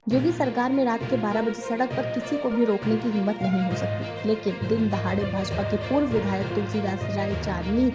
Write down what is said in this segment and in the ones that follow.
योगी सरकार में रात के 12 बजे सड़क पर किसी को भी रोकने की हिम्मत नहीं हो सकती, लेकिन दिन दहाड़े भाजपा के पूर्व विधायक तुलसीदास राय चांदनी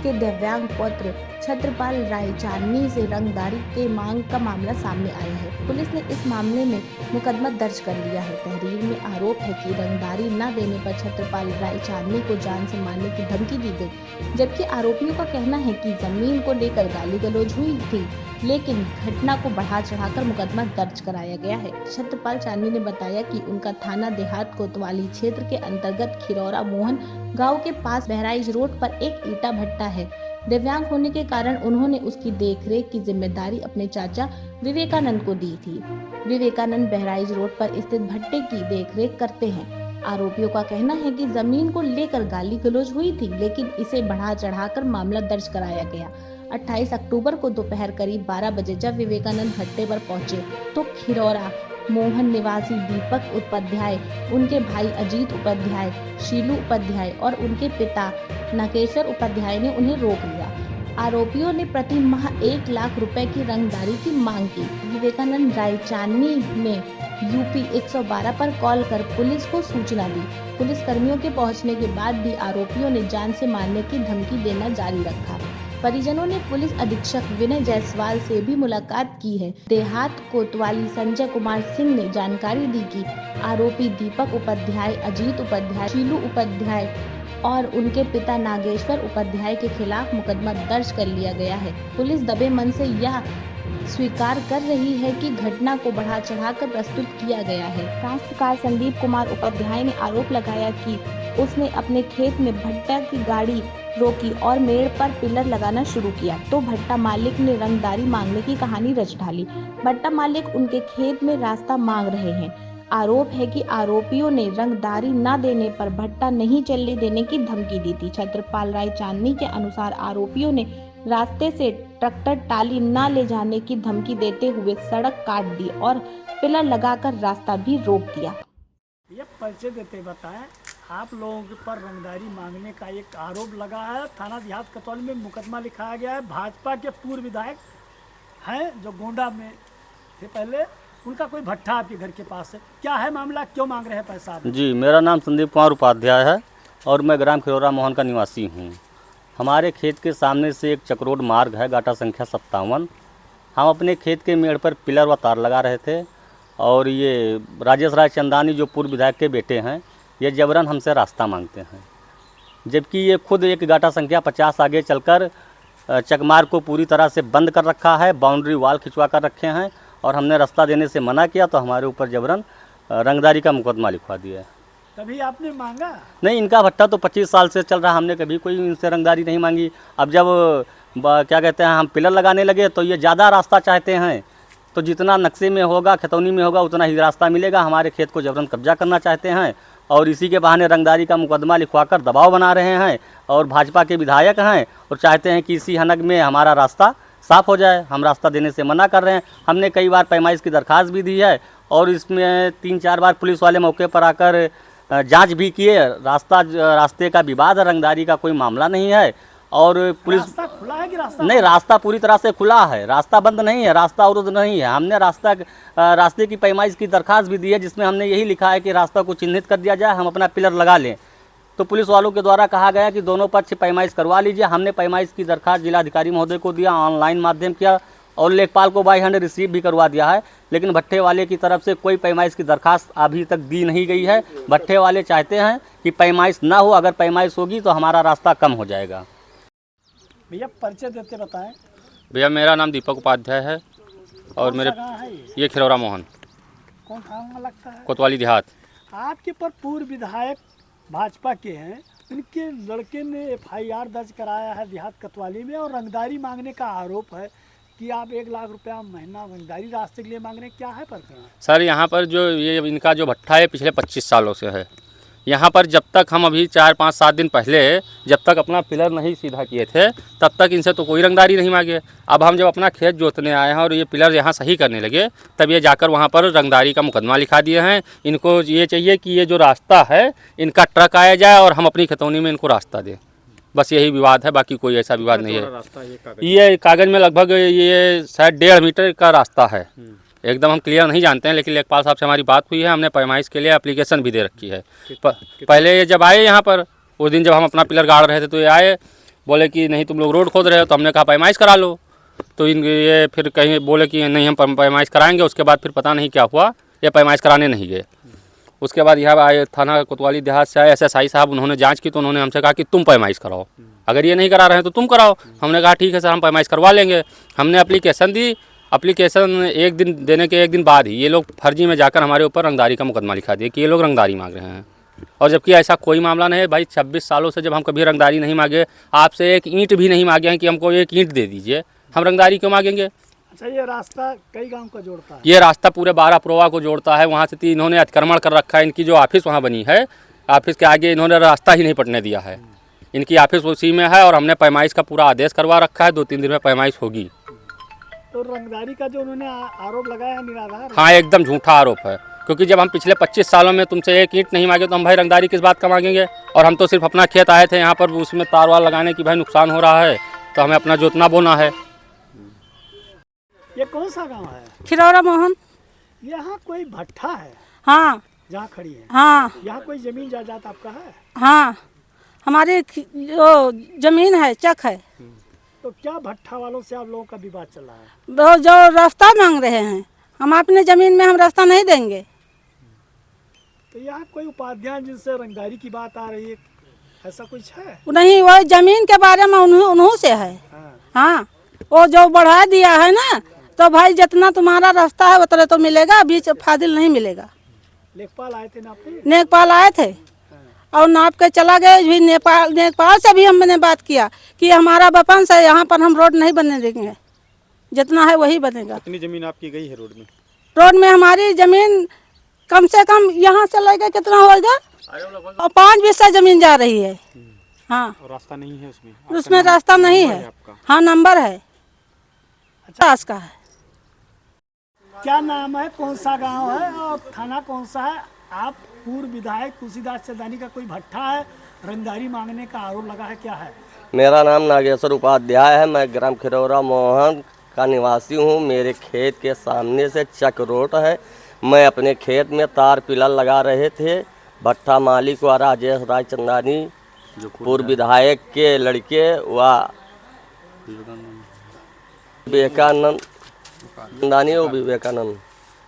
के दिव्यांग पुत्र छत्रपाल राय चांदनी से रंगदारी के मांग का मामला सामने आया है। पुलिस ने इस मामले में मुकदमा दर्ज कर लिया है। तहरीर में आरोप है कि रंगदारी न देने पर छत्रपाल राय चांदनी को जान से मारने की धमकी दी गई, जबकि आरोपियों का कहना है कि जमीन को लेकर गाली गलौज हुई थी, लेकिन घटना को बढ़ा चढ़ाकर मुकदमा दर्ज कराया गया है। छत्रपाल चांदनी ने बताया कि उनका थाना देहात कोतवाली क्षेत्र के अंतर्गत खिरौरा मोहन गांव के पास बहराइच रोड पर एक ईटा भट्टा है। दिव्यांग होने के कारण उन्होंने उसकी देखरेख की जिम्मेदारी अपने चाचा विवेकानंद को दी थी। विवेकानंद बहराइच रोड पर स्थित भट्टे की देखरेख करते हैं। आरोपियों का कहना है कि जमीन को लेकर गाली गलौज हुई थी, लेकिन इसे बढ़ा चढ़ाकर मामला दर्ज कराया गया। 28 अक्टूबर को दोपहर करीब 12 बजे जब विवेकानंद भट्टे पर पहुंचे तो खिरौरा मोहन निवासी दीपक उपाध्याय, उनके भाई अजीत उपाध्याय, शीलू उपाध्याय और उनके पिता नागेश्वर उपाध्याय ने उन्हें रोक लिया। आरोपियों ने प्रति माह 1 लाख रुपए की रंगदारी की मांग की। विवेकानंद राय चांदनी ने यूपी 112 पर कॉल कर पुलिस को सूचना दी। पुलिस कर्मियों के पहुंचने के बाद भी आरोपियों ने जान से मारने की धमकी देना जारी रखा। परिजनों ने पुलिस अधीक्षक विनय जायसवाल से भी मुलाकात की है। देहात कोतवाली संजय कुमार सिंह ने जानकारी दी कि आरोपी दीपक उपाध्याय, अजीत उपाध्याय, शीलू उपाध्याय और उनके पिता नागेश्वर उपाध्याय के खिलाफ मुकदमा दर्ज कर लिया गया है। पुलिस दबे मन से यह स्वीकार कर रही है कि घटना को बढ़ा चढ़ाकर प्रस्तुत किया गया है। काश्तकार संदीप कुमार उपाध्याय ने आरोप लगाया कि उसने अपने खेत में भट्टा की गाड़ी रोकी और मेड़ पर पिलर लगाना शुरू किया, तो भट्टा मालिक ने रंगदारी मांगने की कहानी रच डाली। भट्टा मालिक उनके खेत में रास्ता मांग रहे हैं। आरोप है कि आरोपियों ने रंगदारी न देने पर भट्टा नहीं चलने देने की धमकी दी थी। छत्रपाल राय चांदनी के अनुसार आरोपियों ने रास्ते से ट्रैक्टर टाली न ले जाने की धमकी देते हुए सड़क काट दी और पिलर लगाकर रास्ता भी रोक दिया। ये परिचय देते बताएं, आप लोगों के पर रंगदारी मांगने का एक आरोप लगा है। थाना देहात कोतवाली में मुकदमा लिखाया गया है। भाजपा के पूर्व विधायक हैं जो गोंडा में थे पहले, उनका कोई भट्ठा आपके घर के पास है। क्या है मामला, क्यों मांग रहे हैं पैसा आप? जी, मेरा नाम संदीप कुमार उपाध्याय है और मैं ग्राम खिरौरा मोहन का निवासी हूँ। हमारे खेत के सामने से एक चक्रोड मार्ग है, गाटा संख्या 57। हम अपने खेत के मेड़ पर पिलर व तार लगा रहे थे और ये राजेश राय चंदानी जो पूर्व विधायक के बेटे हैं, ये जबरन हमसे रास्ता मांगते हैं, जबकि ये खुद एक गाटा संख्या 50 आगे चलकर चकमार्ग को पूरी तरह से बंद कर रखा है, बाउंड्री वाल खिंचवा कर रखे हैं और हमने रास्ता देने से मना किया तो हमारे ऊपर जबरन रंगदारी का मुकदमा लिखवा दिया है। तभी आपने मांगा? नहीं, इनका भट्टा तो 25 साल से चल रहा, हमने कभी कोई इनसे रंगदारी नहीं मांगी। अब जब क्या कहते हैं हम पिलर लगाने लगे तो ये ज़्यादा रास्ता चाहते हैं, तो जितना नक्शे में होगा, खतौनी में होगा, उतना ही रास्ता मिलेगा। हमारे खेत को जबरन कब्जा करना चाहते हैं और इसी के बहाने रंगदारी का मुकदमा लिखवाकर दबाव बना रहे हैं और भाजपा के विधायक हैं और चाहते हैं कि इसी हनग में हमारा रास्ता साफ़ हो जाए। हम रास्ता देने से मना कर रहे हैं। हमने कई बार पैमाइश की दरख्वास्त भी दी है और इसमें 3-4 बार पुलिस वाले मौके पर आकर जांच भी किए। रास्ते का विवाद है, रंगदारी का कोई मामला नहीं है। और पुलिस रास्ता खुला है कि रास्ता नहीं, रास्ता पूरी तरह से खुला है, रास्ता बंद नहीं है, रास्ता अवरुद्ध नहीं है। हमने रास्ते की पैमाइश की दरख्वास्त भी दी है, जिसमें हमने यही लिखा है कि रास्ता को चिन्हित कर दिया जाए, हम अपना पिलर लगा लें। तो पुलिस वालों के द्वारा कहा गया कि दोनों पक्ष पैमाइश करवा लीजिए। हमने पैमाइश की दरख्वास्त जिलाधिकारी महोदय को दिया, ऑनलाइन माध्यम किया और लेखपाल को बाई हैंड रिसीव भी करवा दिया है, लेकिन भट्टे वाले की तरफ से कोई पैमाइश की दरख्वास्त अभी तक दी नहीं गई है। भट्टे वाले चाहते हैं कि पैमाइश ना हो, अगर पैमाइश होगी तो हमारा रास्ता कम हो जाएगा। भैया परिचय देते बताएं। भैया मेरा नाम दीपक उपाध्याय है और मेरे कहाँ है ये खिरौरा मोहन, कौन थाना लगता है? कोतवाली देहात। आपके पर पूर्व विधायक भाजपा के हैं, उनके लड़के ने FIR दर्ज कराया है देहात कोतवाली में और रंगदारी मांगने का आरोप है कि आप 1 लाख रुपया महीना रंगदारी रास्ते के लिए मांग रहे हैं। क्या है प्रकरण? सर यहाँ पर जो ये इनका जो भट्ठा है पिछले 25 सालों से है। यहाँ पर जब तक हम अभी 4-5-7 दिन पहले जब तक अपना पिलर नहीं सीधा किए थे तब तक इनसे तो कोई रंगदारी नहीं मांगे। अब हम जब अपना खेत जोतने आए हैं और ये पिलर यहाँ सही करने लगे तब ये जाकर वहाँ पर रंगदारी का मुकदमा लिखा दिए हैं। इनको ये चाहिए कि ये जो रास्ता है इनका ट्रक आया जाए और हम अपनी खतौनी में इनको रास्ता दें। बस यही विवाद है, बाकी कोई ऐसा विवाद नहीं है। ये कागज़ में लगभग ये शायद 1.5 मीटर का रास्ता है, एकदम हम क्लियर नहीं जानते हैं, लेकिन लेखपाल साहब से हमारी बात हुई है, हमने पैमाइश के लिए एप्लीकेशन भी दे रखी है। पहले ये जब आए यहाँ पर, उस दिन जब हम अपना पिलर गाड़ रहे थे तो ये आए, बोले कि नहीं तुम लोग रोड खोद रहे हो, तो हमने कहा पैमाइश करा लो। तो ये फिर कहीं बोले कि नहीं हम पैमाइश कराएंगे। उसके बाद फिर पता नहीं क्या हुआ, ये पैमाइश कराने नहीं गए। उसके बाद यहाँ आए थाना कोतवाली देहात से आए SSI साहब, उन्होंने जांच की तो उन्होंने हमसे कहा कि तुम पैमाइश कराओ, अगर ये नहीं करा रहे हैं तो तुम कराओ। हमने कहा ठीक है सर, हम पैमाइश करवा लेंगे। हमने एप्लीकेशन दी, एप्लीकेशन एक दिन देने के एक दिन बाद ही ये लोग फर्जी में जाकर हमारे ऊपर रंगदारी का मुकदमा लिखा दिए कि ये लोग रंगदारी मांग रहे हैं, और जबकि ऐसा कोई मामला नहीं है भाई। 26 सालों से जब हम कभी रंगदारी नहीं मांगे, आपसे एक ईंट भी नहीं मांगे हैं कि हमको एक ईंट दे दीजिए, हम रंगदारी क्यों मांगेंगे? अच्छा, ये रास्ता कई गांव को जोड़ता है? ये रास्ता पूरे 12 पुरवा को जोड़ता है। वहाँ से इन्होंने अतिक्रमण कर रखा है। इनकी जो ऑफिस वहाँ बनी है, ऑफिस के आगे इन्होंने रास्ता ही नहीं पटने दिया है। इनकी ऑफिस उसी में है, और हमने पैमाइश का पूरा आदेश करवा रखा है। 2-3 दिन में पैमाइश होगी। तो रंगदारी का जो उन्होंने आरोप लगाया है निराधार? हाँ, एकदम झूठा आरोप है, क्योंकि जब हम पिछले 25 सालों में तुमसे एक ईंट नहीं मांगे तो हम भाई रंगदारी किस बात का मांगेंगे? और हम तो सिर्फ अपना खेत आए थे यहाँ पर, उसमें तार वार लगाने की भाई नुकसान हो रहा है, तो हमें अपना जोतना बोना है। ये कौन सा गांव है? खिरौरा मोहन। यहाँ कोई भट्ठा है हाँ जहाँ खड़ी है? हाँ यहाँ कोई जमीन जायदाद आपका है? हाँ, हमारी जो जमीन है चक है। तो क्या भट्ठा वालों से आप लोगों का विवाद चल रहा है? वो जो रास्ता मांग रहे हैं, हम अपने जमीन में हम रास्ता नहीं देंगे। तो यहाँ कोई उपाध्याय जिनसे रंगदारी की बात आ रही है, ऐसा कुछ है? नहीं, वो जमीन के बारे में उन्हों से है। हाँ, वो जो बढ़ा दिया है ना, तो भाई जितना तुम्हारा रास्ता है उतना तो मिलेगा, बीच फाजिल नहीं मिलेगा। लेखपाल आए थे नापने? नेपाल आए थे और नाप के चला गए भी। नेपाल से भी हमने बात किया कि हमारा वतन से यहाँ पर हम रोड नहीं बनने देंगे, जितना है वही बनेगा। कितनी जमीन आपकी गई है रोड में? रोड में हमारी जमीन कम से कम यहाँ से लेकर कितना होगा, और 5 बीसा जमीन जा रही है। हाँ, और रास्ता नहीं है उसमें? उसमें रास्ता नहीं है। हाँ, नंबर है। अच्छा, का है। क्या नाम है, कौन सा गांव है और थाना कौन सा है? आप पूर्व विधायक तुलसीदास चंदानी का कोई भट्ठा है, रंगदारी मांगने का आरोप लगा है, क्या है? मेरा नाम नागेश्वर उपाध्याय है। मैं ग्राम खिरौरा मोहन का निवासी हूँ। मेरे खेत के सामने से चक रोड है। मैं अपने खेत में तार पिलर लगा रहे थे। भट्ठा मालिक व राजेश राय चंदानी, पूर्व विधायक के लड़के व विवेकानंद चंदानी और विवेकानंद,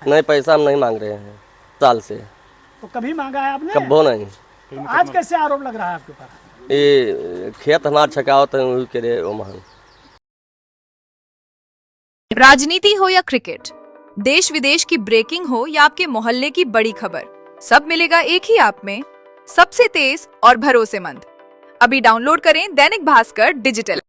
नहीं पैसा हम नहीं मांग रहे हैं साल से। तो कभी मांगा है आपने? कब्बो नहीं। तो आज कैसे आरोप लग रहा है आपके ऊपर? ये खेत हमारा छकावत है, वही के लिए वो महान। राजनीति हो या क्रिकेट, देश विदेश की ब्रेकिंग हो या आपके मोहल्ले की बड़ी खबर, सब मिलेगा एक ही ऐप में, सबसे तेज और भरोसेमंद। अभी डाउनलोड करें दैनिक भास्कर डिजिटल।